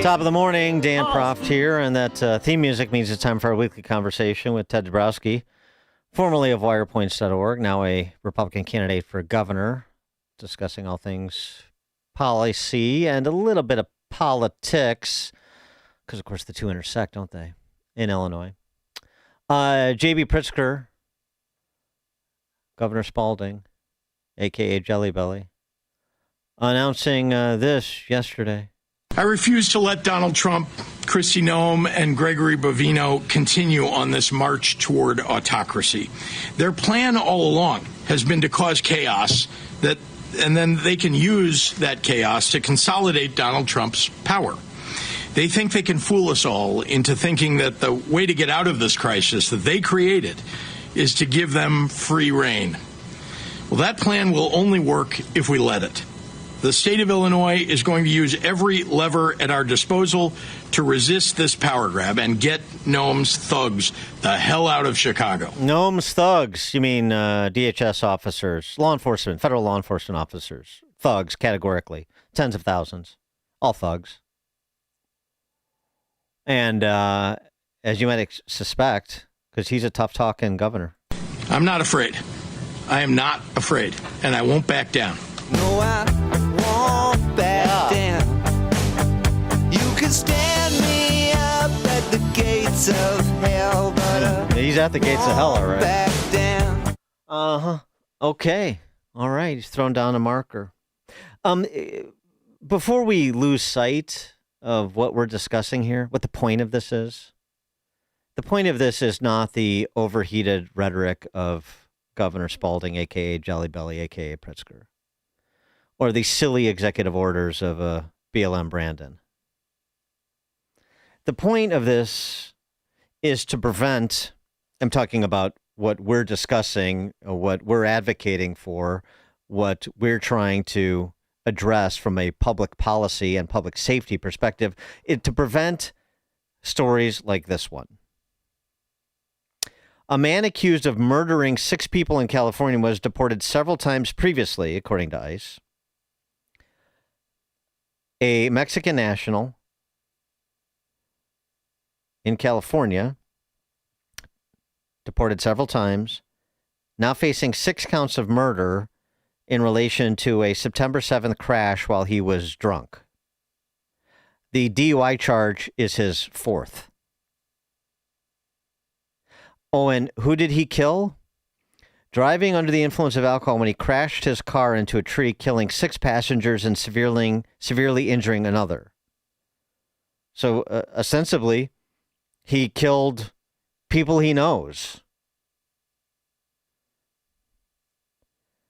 Top of the morning, Dan Proft here, and that theme music means it's time for our weekly conversation with Ted Dabrowski, formerly of wirepoints.org, now a Republican candidate for governor, discussing all things policy and a little bit of politics, because, of course, the two intersect, don't they, in Illinois. J.B. Pritzker, Governor Spalding, a.k.a. Jelly Belly, announcing this yesterday. I refuse to let Donald Trump, Kristi Noem, and Gregory Bovino continue on this march toward autocracy. Their plan all along has been to cause chaos, and then they can use that chaos to consolidate Donald Trump's power. They think they can fool us all into thinking that the way to get out of this crisis that they created is to give them free rein. Well, that plan will only work if we let it. The state of Illinois is going to use every lever at our disposal to resist this power grab and get Noem's thugs the hell out of Chicago. Noem's thugs, you mean DHS officers, law enforcement, federal law enforcement officers, thugs categorically, tens of thousands, all thugs. And as you might suspect, because he's a tough-talking governor. I'm not afraid. I am not afraid, and I won't back down. No, I won't back down. You can stand me up at the gates of hell, but he's at the gates of hell, all right. Back down. Uh-huh. Okay. All right. He's thrown down a marker. Before we lose sight of what we're discussing here, what the point of this is, the point of this is not the overheated rhetoric of Governor Spalding, a.k.a. Jelly Belly, a.k.a. Pritzker, or the silly executive orders of BLM Brandon. The point of this is to prevent, I'm talking about what we're discussing, what we're advocating for, what we're trying to address from a public policy and public safety perspective, to prevent stories like this one. A man accused of murdering 6 people in California was deported several times previously, according to ICE. A Mexican national in California, deported several times, now facing 6 counts of murder in relation to a September 7th crash while he was drunk. The DUI charge is his 4th. Oh, and who did he kill? Driving under the influence of alcohol when he crashed his car into a tree, killing 6 passengers and severely injuring another. So, ostensibly, he killed people he knows.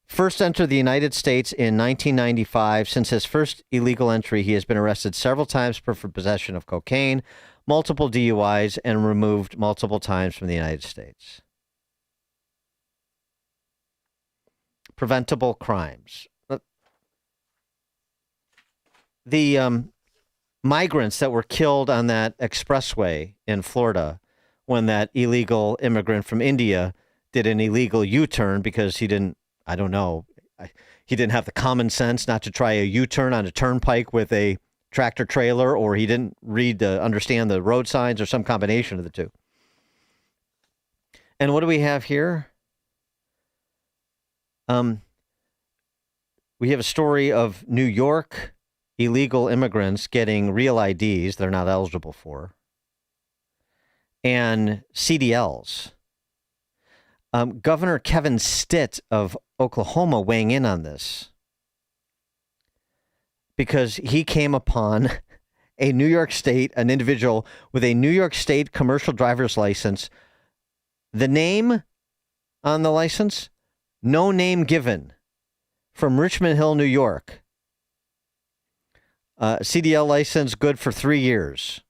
First entered the United States in 1995. Since his first illegal entry, he has been arrested several times for possession of cocaine, multiple DUIs, and removed multiple times from the United States. Preventable crimes. The migrants that were killed on that expressway in Florida when that illegal immigrant from India did an illegal U-turn because he didn't, I don't know, he didn't have the common sense not to try a U-turn on a turnpike with a tractor trailer, or he didn't understand the road signs, or some combination of the two. And what do we have here? We have a story of New York illegal immigrants getting real IDs they're not eligible for, and CDLs. Governor Kevin Stitt of Oklahoma weighing in on this, because he came upon an individual with a New York State commercial driver's license. The name on the license, no name given, from Richmond Hill, New York. CDL license good for 3 years.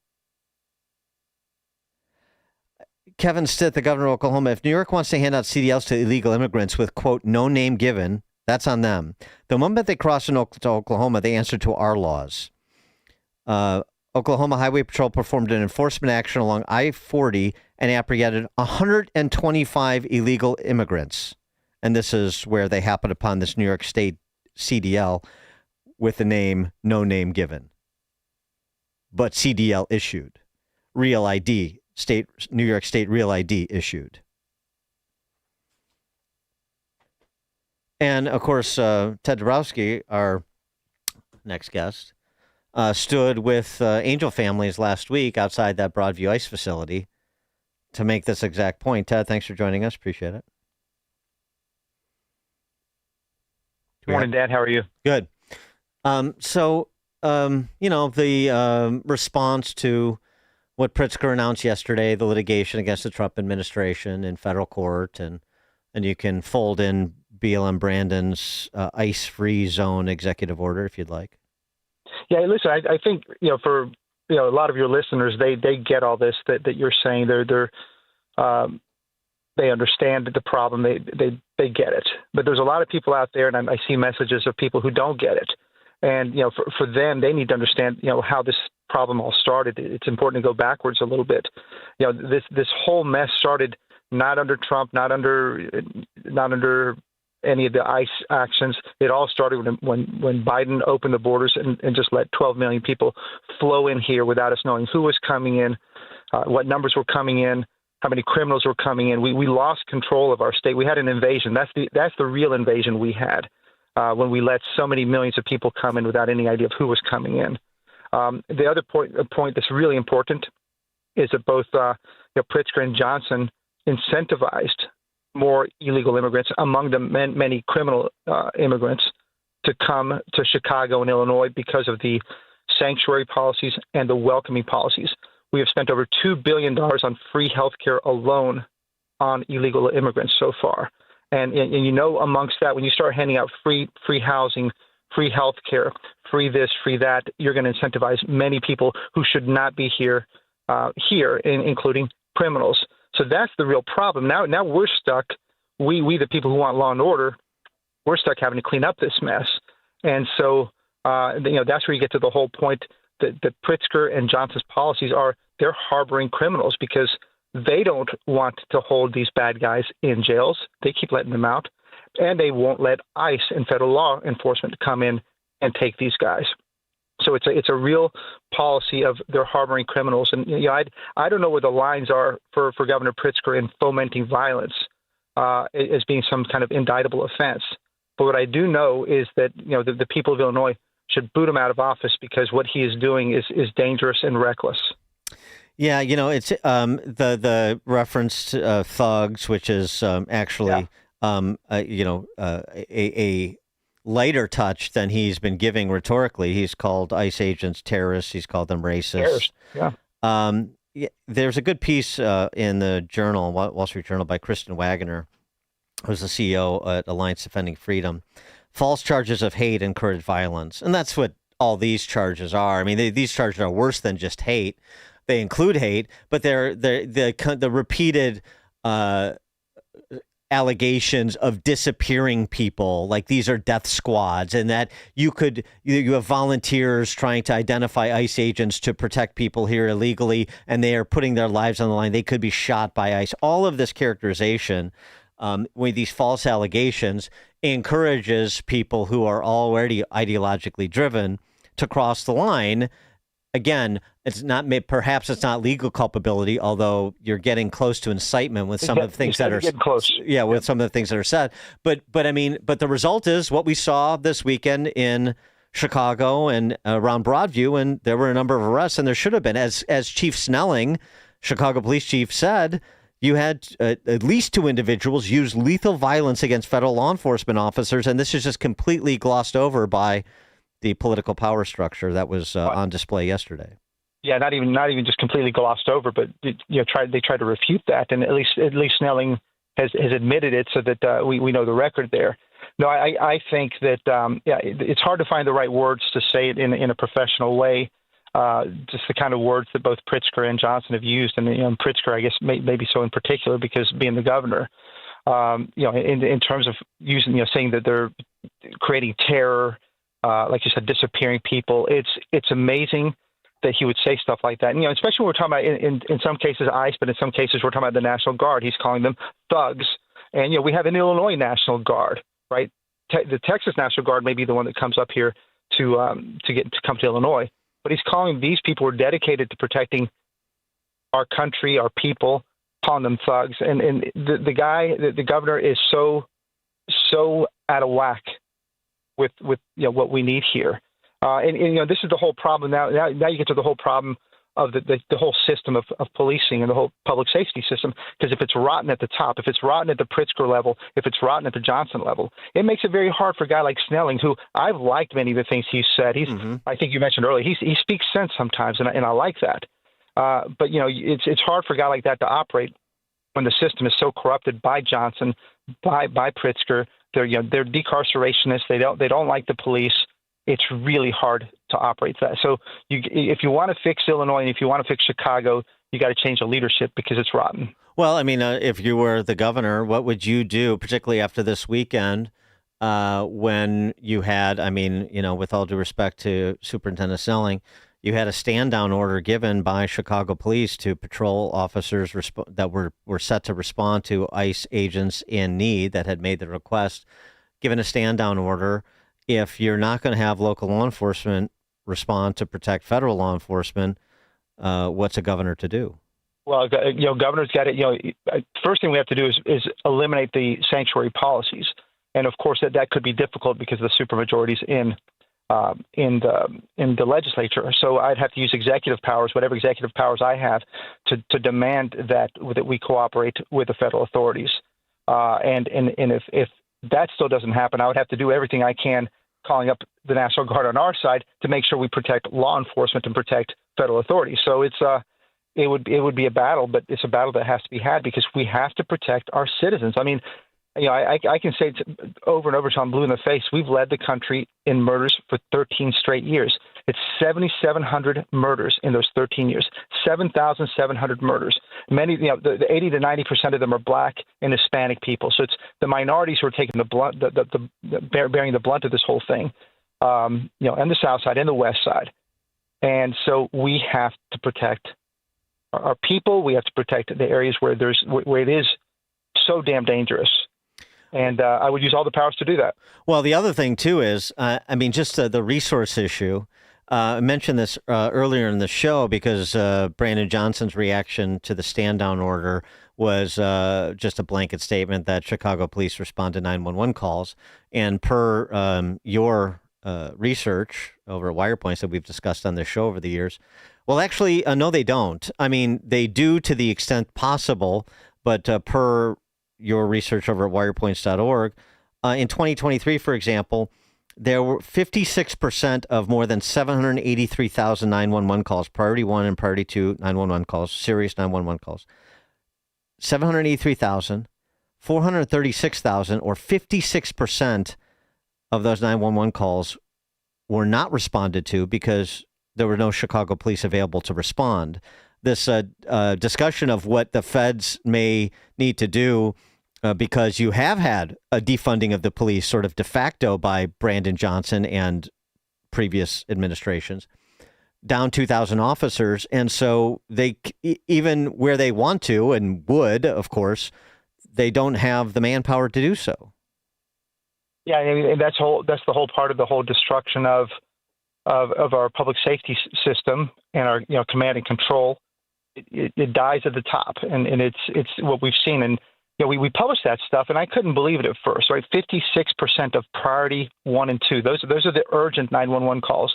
Kevin Stitt, the governor of Oklahoma, if New York wants to hand out CDLs to illegal immigrants with, quote, no name given, that's on them. The moment they cross into Oklahoma, they answer to our laws. Oklahoma Highway Patrol performed an enforcement action along I-40 and apprehended 125 illegal immigrants. And this is where they happened upon this New York State CDL with the name, no name given. but CDL issued, real ID, New York State real ID issued. And of course, Ted Dabrowski, our next guest, stood with Angel families last week outside that Broadview ICE facility to make this exact point. Ted, thanks for joining us. Appreciate it. Good morning, Dad. How are you? Good. The response to what Pritzker announced yesterday, the litigation against the Trump administration in federal court, and you can fold in BLM Brandon's ICE-free zone executive order if you'd like. Yeah, listen, I think, for a lot of your listeners, they get all this that you're saying. They understand the problem. They get it. But there's a lot of people out there, and I see messages of people who don't get it. And for them, they need to understand how this problem all started. It's important to go backwards a little bit. This whole mess started not under Trump, not under any of the ICE actions. It all started when Biden opened the borders and just let 12 million people flow in here without us knowing who was coming in, what numbers were coming in, how many criminals were coming in. We lost control of our state. We had an invasion. That's the real invasion we had when we let so many millions of people come in without any idea of who was coming in. The other point that's really important is that both Pritzker and Johnson incentivized more illegal immigrants, among them many criminal immigrants, to come to Chicago and Illinois because of the sanctuary policies and the welcoming policies. We have spent over $2 billion on free health care alone on illegal immigrants so far. And amongst that, when you start handing out free housing, free health care, free this, free that, you're going to incentivize many people who should not be here, including criminals. So that's the real problem. Now we're stuck. We the people who want law and order, we're stuck having to clean up this mess. And so that's where you get to the whole point that Pritzker and Johnson's policies are. They're harboring criminals because they don't want to hold these bad guys in jails. They keep letting them out, and they won't let ICE and federal law enforcement come in and take these guys. So it's a real policy of they're harboring criminals. And I don't know where the lines are for Governor Pritzker in fomenting violence as being some kind of indictable offense. But what I do know is that the people of Illinois should boot him out of office because what he is doing is dangerous and reckless. Yeah, it's the reference to thugs, which is actually a lighter touch than he's been giving rhetorically. He's called ICE agents terrorists. He's called them racist. Yeah. There's a good piece in the Journal, Wall Street Journal, by Kristen Wagner, who's the CEO at Alliance Defending Freedom. False charges of hate encourage violence, and that's what all these charges are. I mean, these charges are worse than just hate. They include hate, but they're the repeated allegations of disappearing people, like these are death squads, and that you have volunteers trying to identify ICE agents to protect people here illegally, and they are putting their lives on the line. They could be shot by ICE. All of this characterization with these false allegations encourages people who are already ideologically driven to cross the line. Again, perhaps it's not legal culpability, although you're getting close to incitement with some of the things that are close. Yeah, with some of the things that are said. But the result is what we saw this weekend in Chicago and around Broadview, and there were a number of arrests, and there should have been, as Chief Snelling, Chicago police chief, said. You had at least 2 individuals use lethal violence against federal law enforcement officers, and this is just completely glossed over by the political power structure that was on display yesterday. Yeah, not even just completely glossed over, but they tried to refute that, and at least Snelling has admitted it, so that we know the record there. No, I think that it's hard to find the right words to say it in a professional way. Just the kind of words that both Pritzker and Johnson have used, and Pritzker, I guess, maybe so in particular because being the governor. In terms of using, saying that they're creating terror. Like you said, disappearing people. It's amazing that he would say stuff like that. And, especially when we're talking about in some cases ICE, but in some cases we're talking about the National Guard. He's calling them thugs. And we have an Illinois National Guard, right? The Texas National Guard may be the one that comes up here to come to Illinois. but he's calling these people who are dedicated to protecting our country, our people, calling them thugs. And the governor is so out of whack with what we need here. And this is the whole problem. Now you get to the whole problem of the whole system of policing and the whole public safety system. Because if it's rotten at the top, if it's rotten at the Pritzker level, if it's rotten at the Johnson level, it makes it very hard for a guy like Snelling, who I've liked many of the things he's said. I think you mentioned earlier, he speaks sense sometimes, and I like that. But it's hard for a guy like that to operate when the system is so corrupted by Johnson, by Pritzker. They're decarcerationists. They don't like the police. It's really hard to operate that. So if you want to fix Illinois and if you want to fix Chicago, you got to change the leadership because it's rotten. Well, I mean, if you were the governor, what would you do, particularly after this weekend, when you had, with all due respect to Superintendent Snelling, you had a stand-down order given by Chicago police to patrol officers that were set to respond to ICE agents in need that had made the request, given a stand-down order. If you're not going to have local law enforcement respond to protect federal law enforcement, what's a governor to do? Well, governor's got it. First thing we have to do is eliminate the sanctuary policies, and of course that could be difficult because of the supermajorities in the legislature. So I'd have to use executive powers, whatever executive powers I have, to demand that we cooperate with the federal authorities. And if that still doesn't happen, I would have to do everything I can, calling up the National Guard on our side to make sure we protect law enforcement and protect federal authorities. So it would be a battle, but it's a battle that has to be had because we have to protect our citizens. I mean, I can say it over and over till I'm blue in the face. We've led the country in murders for 13 straight years. It's 7,700 murders in those 13 years, 7,700 murders. Many, the 80 to 90% of them are Black and Hispanic people. So it's the minorities who are taking the blunt, bearing the blunt of this whole thing, and the South Side and the West Side. And so we have to protect our people. We have to protect the areas where it is so damn dangerous. And I would use all the powers to do that. Well, the other thing, too, is, just the resource issue. I mentioned this earlier in the show because Brandon Johnson's reaction to the stand-down order was just a blanket statement that Chicago police respond to 911 calls. And per your research over at WirePoints that we've discussed on this show over the years, well, actually, no, they don't. I mean, they do to the extent possible, but per your research over at wirepoints.org, in 2023, for example, there were 56% of more than 783,000 911 calls, Priority 1 and Priority 2 911 calls, serious 911 calls. 783,000, 436,000, or 56% of those 911 calls were not responded to because there were no Chicago police available to respond. This discussion of what the feds may need to do because you have had a defunding of the police sort of de facto by Brandon Johnson and previous administrations, down 2,000 officers. And so they, even where they want to and would, of course, they don't have the manpower to do so. Yeah, I mean, that's the whole part of the whole destruction of our public safety system and our command and control. It dies at the top, and it's what we've seen. And we published that stuff, and I couldn't believe it at first. Right, 56% of Priority 1 and 2. Those are the urgent 911 calls.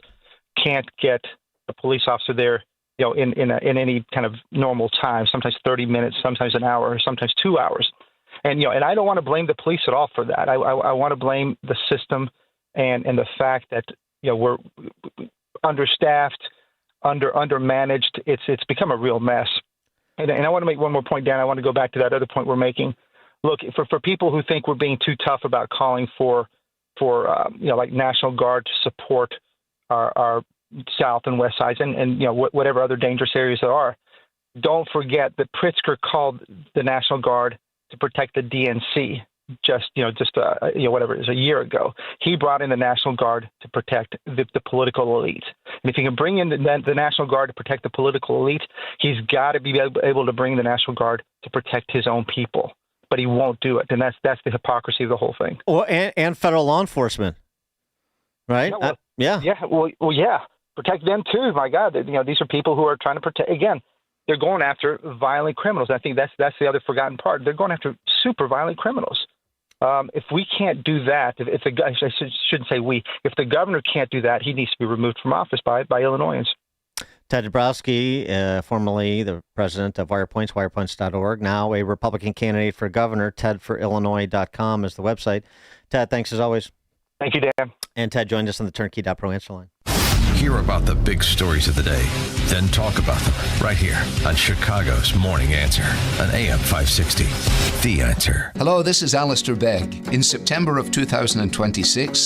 Can't get a police officer there, in any kind of normal time. Sometimes 30 minutes, sometimes an hour, sometimes 2 hours. And and I don't want to blame the police at all for that. I want to blame the system and the fact that we're understaffed, undermanaged. It's become a real mess. And I want to make one more point, Dan. I want to go back to that other point we're making. Look, for people who think we're being too tough about calling for like National Guard to support our South and West sides and whatever other dangerous areas there are, don't forget that Pritzker called the National Guard to protect the DNC whatever it is, a year ago. He brought in the National Guard to protect the political elite. And if he can bring in the National Guard to protect the political elite, he's got to be able to bring the National Guard to protect his own people. But he won't do it. And that's the hypocrisy of the whole thing. Well, and federal law enforcement, right? Yeah. Well, yeah. protect them too. My God, these are people who are trying to protect. Again, they're going after violent criminals. I think that's the other forgotten part. They're going after super violent criminals. If we can't do that, I shouldn't say we. If the governor can't do that, he needs to be removed from office by Illinoisans. Ted Dabrowski, formerly the president of WirePoints, wirepoints.org, now a Republican candidate for governor. TedForIllinois.com is the website. Ted, thanks as always. Thank you, Dan. And Ted joined us on the Turnkey.Pro answer line. Hear about the big stories of the day, then talk about them right here on Chicago's Morning Answer on AM 560. The Answer. Hello, this is Alistair Begg. In September of 2026,